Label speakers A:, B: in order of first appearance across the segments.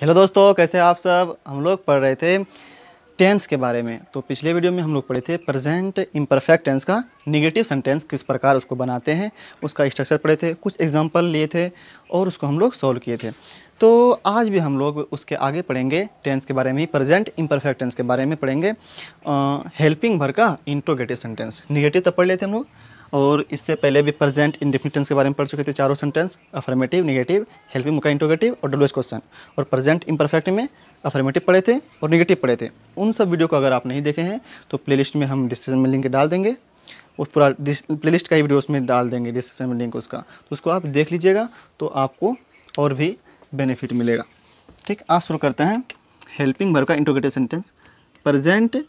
A: Hello दोस्तों, कैसे आप सब। हम लोग पढ़ रहे थे टेंस के बारे में। तो पिछले वीडियो में हम लोग पढ़े थे प्रेजेंट इम्परफेक्ट टेंस का निगेटिव सेंटेंस किस प्रकार उसको बनाते हैं, उसका स्ट्रक्चर पढ़े थे, कुछ एग्जांपल लिए थे और उसको हम लोग सॉल्व किए थे। तो आज भी हम लोग उसके आगे पढ़ेंगे टेंस के बारे में ही, प्रेजेंट इम्परफेक्ट टेंस के बारे में पढ़ेंगे। हेल्पिंग वर्ब का इंट्रोगेटिव सेंटेंस, निगेटिव तब पढ़ लेते हम लोग, और इससे पहले भी प्रेजेंट इंडेफिनिट टेंस के बारे में पढ़ चुके थे। चारों सेंटेंस अफर्मेटिव, नेगेटिव, हेल्पिंग का इंट्रोगेटिव और डब्ल्यूएच क्वेश्चन। और प्रेजेंट इम्परफेक्ट में अफर्मेटिव पढ़े थे और नेगेटिव पढ़े थे। उन सब वीडियो को अगर आप नहीं देखे हैं तो प्लेलिस्ट में हम डिस्क्रिप्शन में लिंक डाल देंगे। उस पूरा प्लेलिस्ट का ही वीडियो उसमें डाल देंगे, डिस्क्रिप्शन में लिंक उसका, तो उसको आप देख लीजिएगा तो आपको और भी बेनिफिट मिलेगा। ठीक, आज शुरू करते हैं हेल्पिंग वर्ब का interrogative sentence, present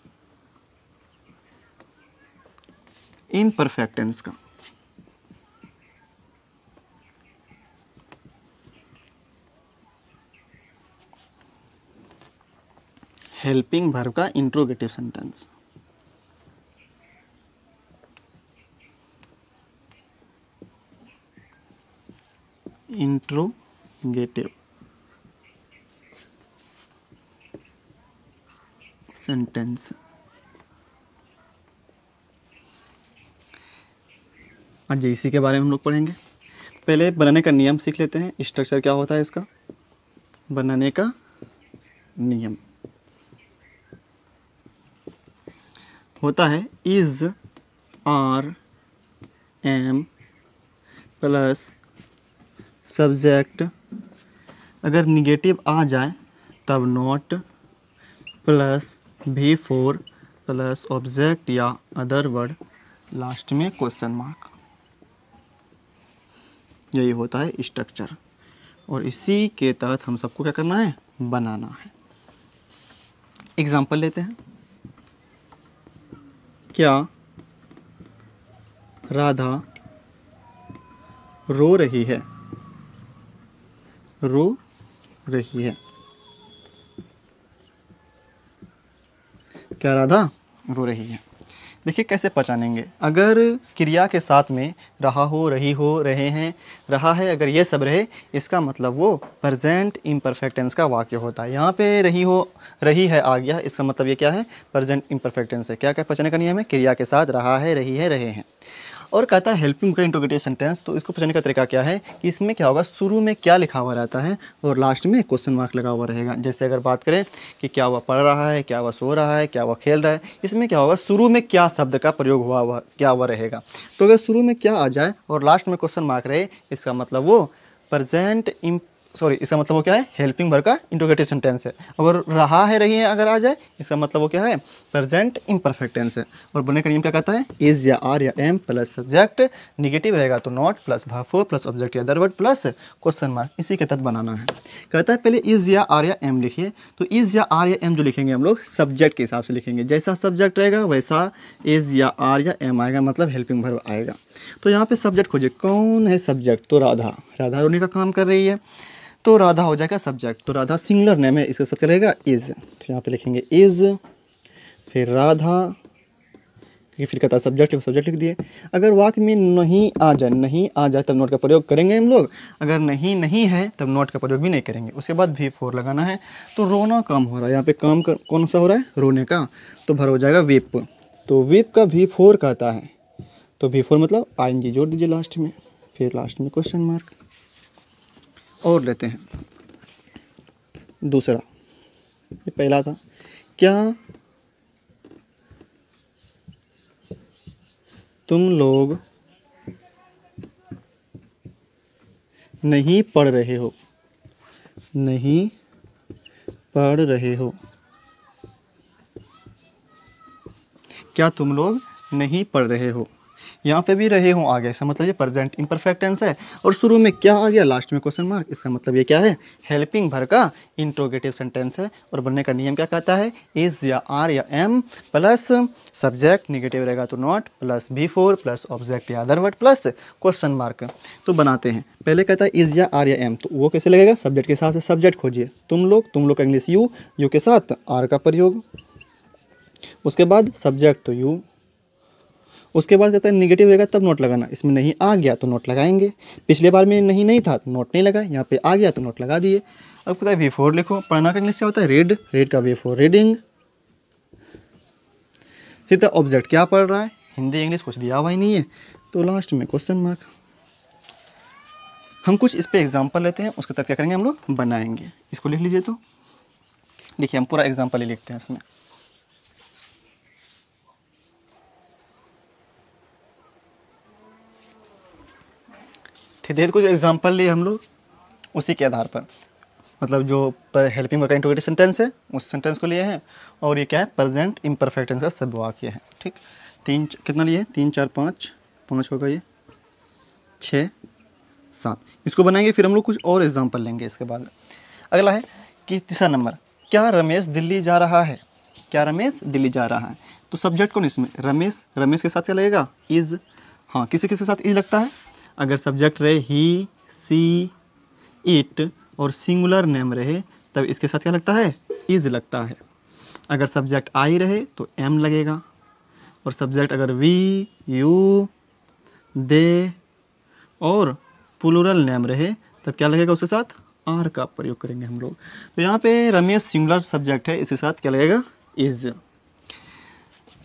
A: imperfect tense का। हेल्पिंग वर्ब का इंट्रोगेटिव सेंटेंस। Interrogative sentence. आज इसी के बारे में हम लोग पढ़ेंगे। पहले बनाने का नियम सीख लेते हैं। स्ट्रक्चर क्या होता है इसका, बनाने का नियम होता है is, are, am plus subject. अगर निगेटिव आ जाए तब not plus V4 plus object या अदर वर्ड, लास्ट में क्वेश्चन मार्क। यही होता है स्ट्रक्चर, और इसी के तहत हम सबको क्या करना है, बनाना है। एग्जाम्पल लेते हैं। क्या राधा रो रही है? रो रही है। क्या राधा रो रही है? देखिए कैसे पहचानेंगे। अगर क्रिया के साथ में रहा हो, रही हो, रहे हैं, रहा है, अगर ये सब रहे, इसका मतलब वो प्रेजेंट इम्परफेक्ट टेंस का वाक्य होता है। यहाँ पे रही हो, रही है आ गया, इसका मतलब ये क्या है, प्रेजेंट इम्परफेक्ट टेंस है। क्या क्या पहचानने का नियम है, क्रिया के साथ रहा है, रही है, रहे हैं। और कहता है हेल्पिंग का इंट्रोगेटिव सेंटेंस। तो इसको पहचानने का तरीका क्या है कि इसमें क्या होगा, शुरू में क्या लिखा हुआ रहता है और लास्ट में क्वेश्चन मार्क लगा हुआ रहेगा। जैसे अगर बात करें कि क्या वह पढ़ रहा है, क्या वह सो रहा है, क्या वह खेल रहा है, इसमें क्या होगा, शुरू में क्या शब्द का प्रयोग हुआ हुआ क्या हुआ रहेगा। तो अगर शुरू में क्या आ जाए और लास्ट में क्वेश्चन मार्क रहे, इसका मतलब वो इसका मतलब वो क्या है, हेल्पिंग वर्ब का इंट्रोगेटिव सेंटेंस है। अगर रहा है, रही है अगर आ जाए, इसका मतलब वो क्या है, प्रेजेंट इम्परफेक्ट टेंस है। और बनने का नियम क्या कहता है, इज या आर या एम प्लस सब्जेक्ट, निगेटिव रहेगा तो not plus V4 plus object या other word plus question mark. इसी के तहत बनाना है। कहता है पहले इज या आर या एम लिखिए। तो इज या आर या एम जो लिखेंगे हम लोग सब्जेक्ट के हिसाब से लिखेंगे। जैसा सब्जेक्ट रहेगा वैसा इज या आर या एम आएगा, मतलब हेल्पिंग वर्ब आएगा। तो यहाँ पे सब्जेक्ट खोजिए, कौन है सब्जेक्ट, तो राधा, राधा रोने का काम कर रही है, तो राधा हो जाएगा सब्जेक्ट। तो राधा सिंगुलर नेम है, इसका सब चलेगा इज। तो यहाँ पे लिखेंगे इज, फिर राधा, क्योंकि फिर कहता है सब्जेक्ट, सब्जेक्ट लिख दिए। अगर वाक्य में नहीं आ जाए तब नोट का प्रयोग करेंगे हम लोग। अगर नहीं है तब नोट का प्रयोग भी नहीं करेंगे। उसके बाद V4 लगाना है। तो रोना काम हो रहा है, यहाँ पे काम कौन सा हो रहा है, रोने का, तो भर हो जाएगा विप। तो विप का V4 कहता है, तो V4 मतलब आएंगी जोड़ दीजिए लास्ट में, फिर लास्ट में क्वेश्चन मार्क। और लेते हैं दूसरा, ये पहला था, क्या तुम लोग नहीं पढ़ रहे हो? नहीं पढ़ रहे हो। क्या तुम लोग नहीं पढ़ रहे हो? यहाँ पे भी रहे हो आ गया, इसका मतलब ये प्रेजेंट इम्परफेक्ट टेंस है। और शुरू में क्या आ गया, लास्ट में क्वेश्चन मार्क, इसका मतलब ये क्या है, हेल्पिंग वर्ब का इंट्रोगेटिव सेंटेंस है। और बनने का नियम क्या कहता है, इज या आर या एम प्लस सब्जेक्ट, निगेटिव रहेगा तो not, plus V4 plus object या other word plus question mark. तो बनाते हैं। पहले कहता है इज या आर या एम, तो वो कैसे लगेगा, सब्जेक्ट के हिसाब से सब्जेक्ट खोजिए। तुम लोग का इंग्लिश यू के साथ आर का प्रयोग। उसके बाद सब्जेक्ट तो यू। उसके बाद कहता है निगेटिव रहेगा तब नोट लगाना। इसमें नहीं आ गया तो नोट लगाएंगे। पिछले बार में नहीं था तो नोट नहीं लगाए, यहाँ पे आ गया तो नोट लगा दिए। अब कहता है V4 लिखो, पढ़ना का इंग्लिश क्या होता है, रीड, रीड का V4 रीडिंग। फिर तो ऑब्जेक्ट क्या पढ़ रहा है, हिंदी इंग्लिश कुछ दिया हुआ ही नहीं है, तो लास्ट में क्वेश्चन मार्क। हम कुछ इस पे एग्जांपल लेते हैं, उसके तक क्या करेंगे हम लोग बनाएंगे। इसको लिख लीजिए। तो देखिए हम पूरा एग्जांपल ही लिखते हैं इसमें। ठीक है, कुछ एग्जांपल लिए हम लोग, उसी के आधार पर, मतलब जो पर हेल्पिंग वर्ब का इंट्रोगेटिव सेंटेंस है उस सेंटेंस को लिए हैं, और ये क्या है, प्रेजेंट इम्परफेक्ट टेंस का सब वाक्य है। ठीक, तीन कितना लिए, 3 4 5 5 होगा, ये 6 7, इसको बनाएंगे। फिर हम लोग कुछ और एग्जांपल लेंगे इसके बाद। अगला है कि तीसरा नंबर, क्या रमेश दिल्ली जा रहा है, क्या रमेश दिल्ली जा रहा है। तो सब्जेक्ट कौन इसमें, रमेश, रमेश के साथ क्या लगेगा, इज़। हाँ, किसी किसी के साथ इज लगता है, अगर सब्जेक्ट रहे ही, सी, इट और सिंगुलर नेम रहे तब इसके साथ क्या लगता है, इज लगता है। अगर सब्जेक्ट आई रहे तो एम लगेगा, और सब्जेक्ट अगर वी, यू, दे और प्लूरल नेम रहे तब क्या लगेगा, उसके साथ आर का प्रयोग करेंगे हम लोग। तो यहाँ पे रमेश सिंगुलर सब्जेक्ट है, इसके साथ क्या लगेगा, इज।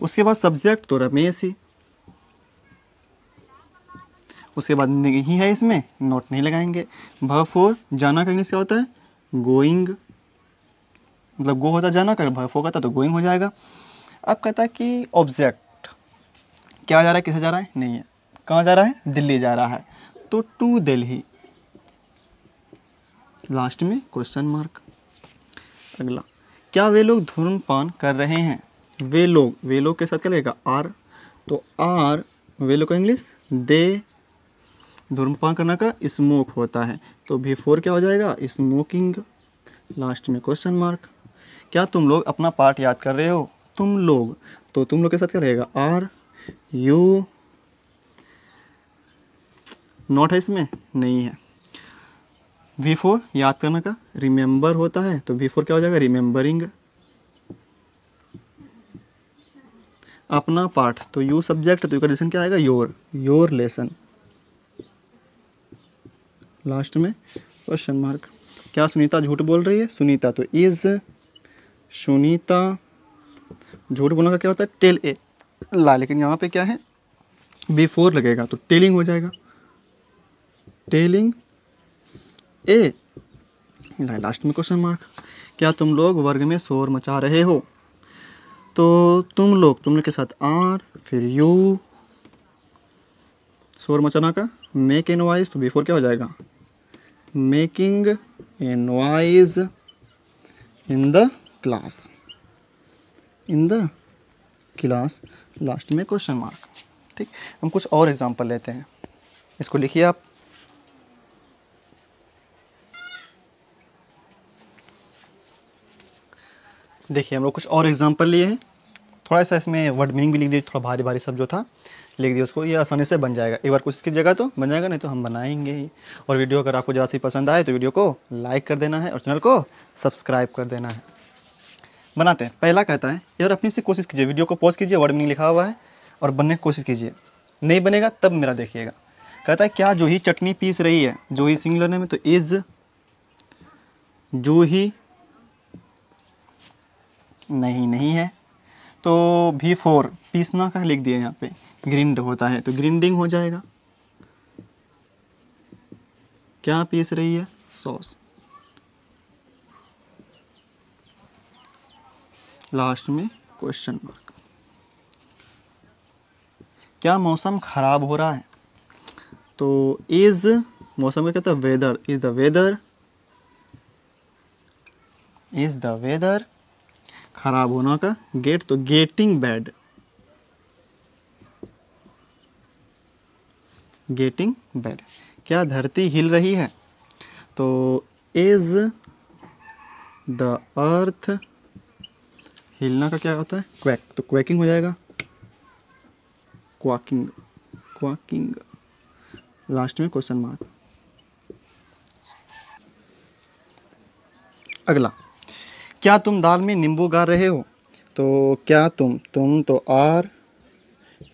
A: उसके बाद सब्जेक्ट तो रमेश ही, उसके बाद नहीं है इसमें, नोट नहीं लगाएंगे। वर्ब फोर, जाना का इंग्लिश क्या होता है, गोइंग, मतलब गो होता है जाना का, वर्ब फोर का तो गोइंग हो जाएगा। अब कहता है कि ऑब्जेक्ट क्या जा रहा है, किसे जा रहा है, नहीं है, कहाँ जा रहा है, दिल्ली जा रहा है, तो टू दिल्ली, लास्ट में क्वेश्चन मार्क। अगला, क्या वे लोग धूम्रपान कर रहे हैं, वे लोग, वे लोग के साथ क्या लगेगा, आर, तो आर वे लोग का इंग्लिश दे, धूम्रपान करना का स्मोक होता है, तो V4 क्या हो जाएगा, स्मोकिंग, लास्ट में क्वेश्चन मार्क। क्या तुम लोग अपना पार्ट याद कर रहे हो, तुम लोग, तो तुम लोग के साथ क्या रहेगा, आर, यू, नॉट है इसमें, नहीं है। V4 याद करने का रिमेंबर होता है, तो V4 क्या हो जाएगा, रिमेंबरिंग। अपना पार्ट, तो यू सब्जेक्ट, तो यू का लेसन क्या आएगा, योर, योर लेसन, लास्ट में क्वेश्चन मार्क। क्या सुनीता झूठ बोल रही है, सुनीता तो इज, सुनीता, झूठ बोलने का क्या होता है, टेल ए ला, लेकिन यहाँ पे क्या है, V4 लगेगा तो टेलिंग हो जाएगा, टेलिंग ए, लास्ट में क्वेश्चन मार्क। क्या तुम लोग वर्ग में शोर मचा रहे हो, तो तुम लोग, तुमने के साथ आर, फिर यू, शोर मचाना का मेक ए नॉइज, तो V4 क्या हो जाएगा, making a noise in the class, in the class, last में क्वेश्चन मार्क। ठीक, हम कुछ और एग्जांपल लेते हैं, इसको लिखिए आप। देखिए हम लोग कुछ और एग्जांपल लिए हैं, थोड़ा सा इसमें वर्ड मीनिंग भी लिख दिए, थोड़ा भारी भारी सब जो था लिख दिया उसको, ये आसानी से बन जाएगा। एक बार कुछ इसकी जगह तो बन जाएगा, नहीं तो हम बनाएंगे ही। और वीडियो अगर आपको ज़्यादा सी पसंद आए तो वीडियो को लाइक कर देना है और चैनल को सब्सक्राइब कर देना है। बनाते हैं। पहला कहता है यार अपनी से कोशिश कीजिए, वीडियो को पॉज कीजिए, वर्ड मीनिंग लिखा हुआ है और बनने की कोशिश कीजिए, नहीं बनेगा तब मेरा देखिएगा। कहता है क्या जूही चटनी पीस रही है, जूही सिंगुलर नेम है तो इज, जूही नहीं है, तो V4 पीसना का लिख दिया यहाँ पे, ग्रिंड होता है तो ग्रिंडिंग हो जाएगा। क्या पीस रही है, सॉस, लास्ट में क्वेश्चन मार्क। क्या मौसम खराब हो रहा है, तो इज, मौसम का कहता है weather, is the weather, is the weather, खराब होना का गेट, तो गेटिंग बैड, गेटिंग बैड। क्या धरती हिल रही है, तो इज द अर्थ, हिलना का क्या होता है, क्वैक, तो क्वैकिंग हो जाएगा, क्वाकिंग, क्वाकिंग, लास्ट में क्वेश्चन मार्क। अगला, क्या तुम दाल में नींबू गाड़ रहे हो, तो क्या तुम तो आर,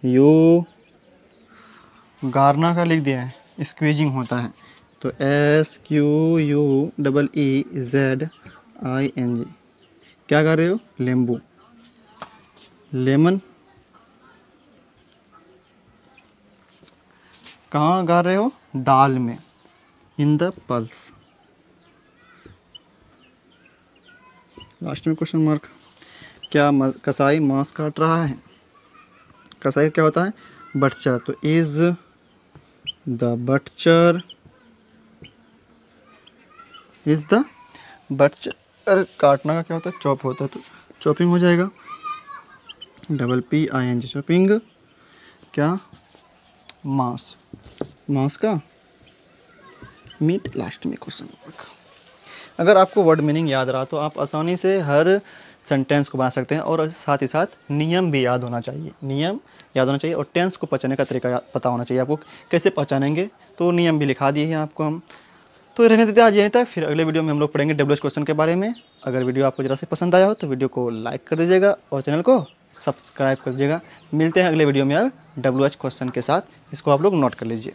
A: यू, गारना का लिख दिया है, स्क्वीजिंग होता है, तो SQUEEZING, क्या गा रहे हो? नींबू। लेमन, कहाँ गा रहे हो? दाल में, इन द पल्स। लास्ट में क्वेश्चन मार्क। क्या कसाई मांस काट रहा है? कसाई क्या होता है? बटचर। तो इज द बटचर, इज द बटचर, काटना का क्या होता है? चॉप होता है, तो चॉपिंग हो जाएगा, PPING, चॉपिंग क्या? मांस, मांस का मीट। लास्ट में क्वेश्चन मार्क। अगर आपको वर्ड मीनिंग याद रहा तो आप आसानी से हर सेंटेंस को बना सकते हैं, और साथ ही साथ नियम भी याद होना चाहिए, नियम याद होना चाहिए, और टेंस को पहचानने का तरीका पता होना चाहिए। आपको कैसे पहचानेंगे, तो नियम भी लिखा दिए हैं आपको हम। तो रहने देते हैं आज यहीं तक, फिर अगले वीडियो में हम लोग पढ़ेंगे WH क्वेश्चन के बारे में। अगर वीडियो आपको ज़रा से पसंद आया हो तो वीडियो को लाइक कर दीजिएगा और चैनल को सब्सक्राइब कर दीजिएगा। मिलते हैं अगले वीडियो में यार WH क्वेश्चन के साथ, इसको आप लोग नोट कर लीजिए।